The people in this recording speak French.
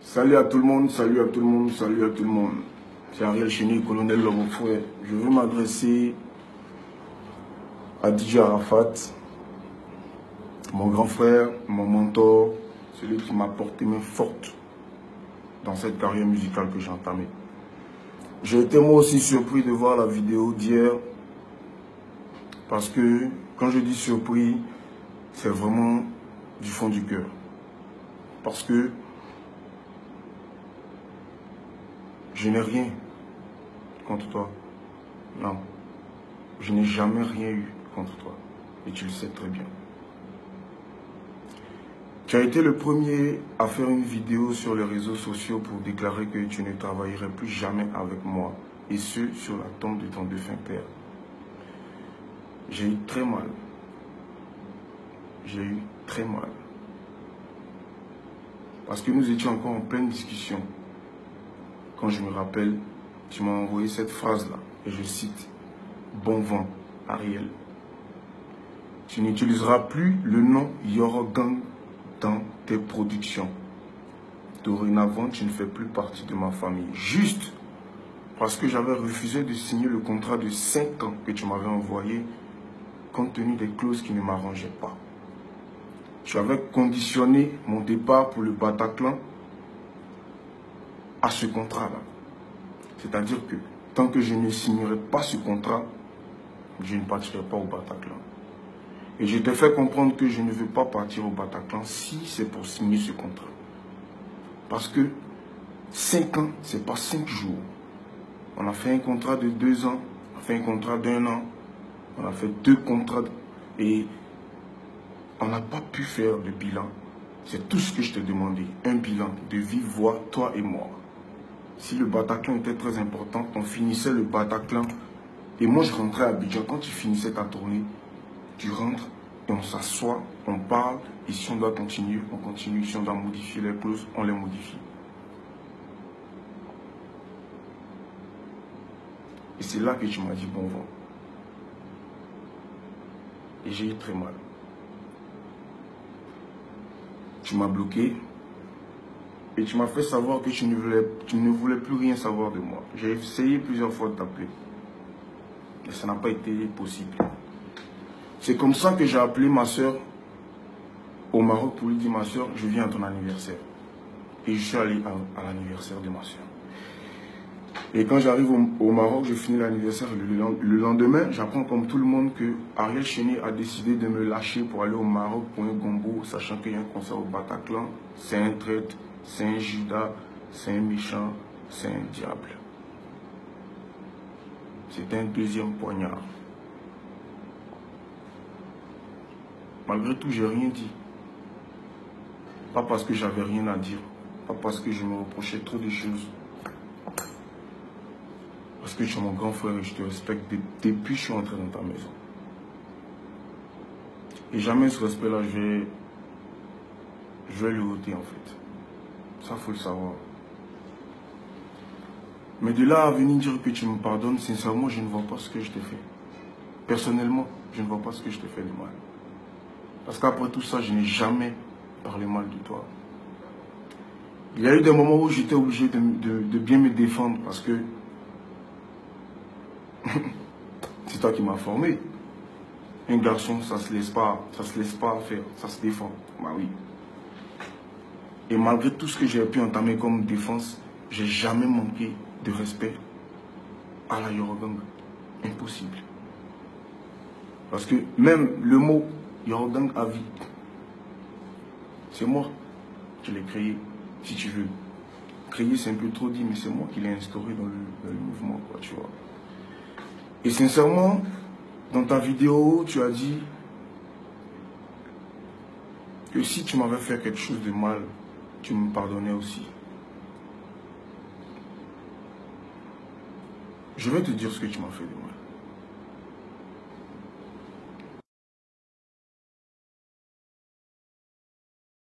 Salut à tout le monde, salut à tout le monde, salut à tout le monde. C'est Ariel Chéni, colonel Lobofouet. Je veux m'adresser à DJ Arafat, mon grand frère, mon mentor, celui qui m'a porté main forte dans cette carrière musicale que j'ai entamée. J'ai été moi aussi surpris de voir la vidéo d'hier, parce que quand je dis surpris, c'est vraiment du fond du cœur. Parce que je n'ai rien contre toi. Non. Je n'ai jamais rien eu contre toi. Et tu le sais très bien. Tu as été le premier à faire une vidéo sur les réseaux sociaux pour déclarer que tu ne travaillerais plus jamais avec moi. Et ce, sur la tombe de ton défunt père. J'ai eu très mal. J'ai eu très mal. Parce que nous étions encore en pleine discussion. Quand je me rappelle, tu m'as envoyé cette phrase-là. Et je cite, « Bon vent, Ariel. Tu n'utiliseras plus le nom Yorogang dans tes productions. Dorénavant, tu ne fais plus partie de ma famille. » Juste parce que j'avais refusé de signer le contrat de 5 ans que tu m'avais envoyé, compte tenu des clauses qui ne m'arrangeaient pas. Tu avais conditionné mon départ pour le Bataclan à ce contrat-là. C'est-à-dire que tant que je ne signerai pas ce contrat, je ne partirai pas au Bataclan. Et je t'ai fait comprendre que je ne veux pas partir au Bataclan si c'est pour signer ce contrat. Parce que 5 ans, ce n'est pas 5 jours. On a fait un contrat de 2 ans, on a fait un contrat d'1 an, on a fait 2 contrats et on n'a pas pu faire de bilan. C'est tout ce que je t'ai demandé, un bilan de vive voix, toi et moi. Si le Bataclan était très important, on finissait le Bataclan et moi je rentrais à Abidjan. Quand tu finissais ta tournée, tu rentres et on s'assoit, on parle, et si on doit continuer, on continue. Si on doit modifier les clauses, on les modifie. Et c'est là que tu m'as dit bon vent. Et j'ai eu très mal. Tu m'as bloqué et tu m'as fait savoir que tu ne voulais plus rien savoir de moi. J'ai essayé plusieurs fois de t'appeler. Mais ça n'a pas été possible. C'est comme ça que j'ai appelé ma soeur au Maroc pour lui dire, ma soeur, je viens à ton anniversaire. Et je suis allé à l'anniversaire de ma soeur. Et quand j'arrive au Maroc, je finis l'anniversaire. Le lendemain, j'apprends comme tout le monde que Ariel Chéni a décidé de me lâcher pour aller au Maroc pour un gombo, sachant qu'il y a un concert au Bataclan. C'est un traître, c'est un Judas, c'est un méchant, c'est un diable. C'est un deuxième poignard. Malgré tout, j'ai rien dit. Pas parce que j'avais rien à dire, pas parce que je me reprochais trop de choses. Parce que tu es mon grand frère et je te respecte depuis que je suis entré dans ta maison. Et jamais ce respect-là, je vais le ôter en fait. Ça, il faut le savoir. Mais de là à venir dire que tu me pardonnes, sincèrement, je ne vois pas ce que je t'ai fait. Personnellement, je ne vois pas ce que je t'ai fait de mal. Parce qu'après tout ça, je n'ai jamais parlé mal de toi. Il y a eu des moments où j'étais obligé de bien me défendre parce que c'est toi qui m'as formé. Un garçon, ça se laisse pas faire, ça se défend. Bah oui. Et malgré tout ce que j'ai pu entamer comme défense, j'ai jamais manqué de respect à la Yorogang. Impossible. Parce que même le mot Yorogang à vie, c'est moi qui l'ai créé, si tu veux. Créer, c'est un peu trop dit, mais c'est moi qui l'ai instauré dans le mouvement, quoi, tu vois. Et sincèrement, dans ta vidéo, tu as dit que si tu m'avais fait quelque chose de mal, tu me pardonnais aussi. Je vais te dire ce que tu m'as fait de mal.